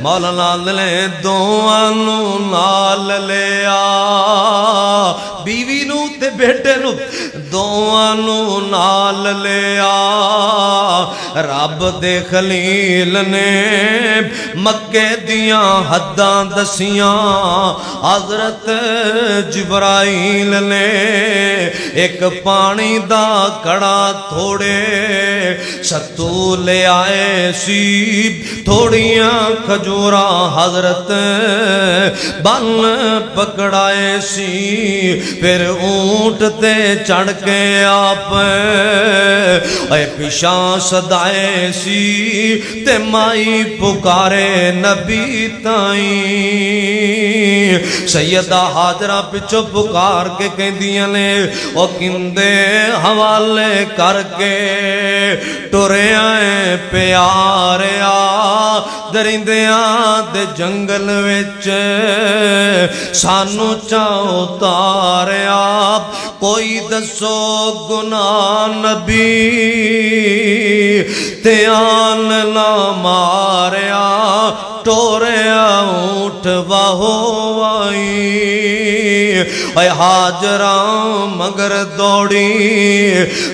مولا نے دوواں نوں نال لیا بیوی نوں تے بیٹے نوں دوواں نوں نال لیا رب دے خلیل نے مکے دیاں حداں دسیاں حضرت جبرائیل نے ایک پانی دا کڑا تھوڑے ستو لے آئے سی تھوڑیاں کھجوراں حضرت بن پکڑائے سی پھر اونٹ تے چڑھ کے آپ اے پیشاں صدائے سی تے مائی پکارے نبی تائیں سیدہ حاجرہ پچھو پکار کے کہندیاں نے او کندے حوالے کر کے ٹرے آئے پیاریا درندیاں دے جنگل وچ سانو چاہو تاریا کوئی دسو گناہ نبی تے آن نہ ماریا ٹوریا اونٹ واہو آئی اے حاجراں مگر دوڑی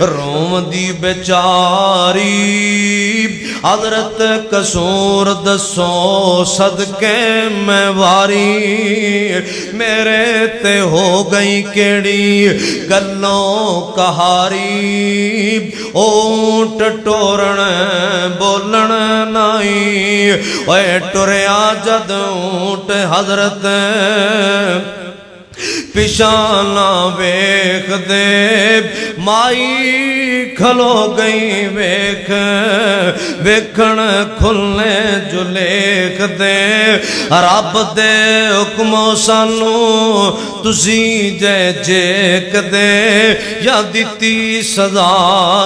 روم دی بیچاری حضرت قصور دسو صدقے میں واری میرے تے ہو گئی کیڑی گلوں کہاری اونٹ ٹورن بولن نائی اے ٹریا جد اونٹ حضرت پیشانہ ویکھ دے مائی کھلو گئی ویکھ ویکھن کھلنے جو لیکھ دے رب دے حکموں سانو تسی جے جیک دے یا دیتی سزا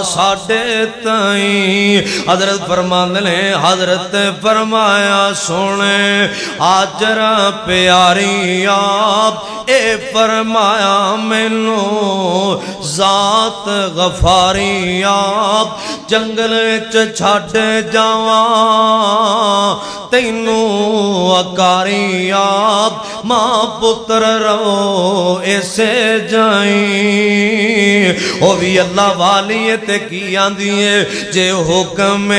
ساڑے تائیں حضرت فرماندے نے حضرت فرمایا سونے حاجرہ پیاری آپ اے فرمایا مینوں ذات غفاری آپ جنگل چھڈ جاواں تینوں اکاری آپ ماں پتر رو ایسے جائیں او بھی اللہ والی تے کی آندی ہے جے حکم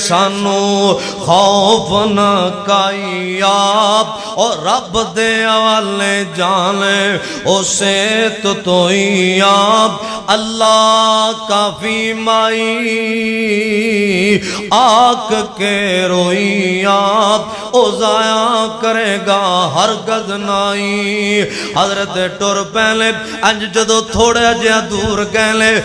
سانو خوف نہ کائی آپ اور رب دے حوالے جانے اسے تو ہی آپ اللہ کافی مائی آک کے روئی آپ او ضائع کرے گا ہرگز نائی حضرت ٹر پہلے انج جدو تھوڑا جہا دور گئے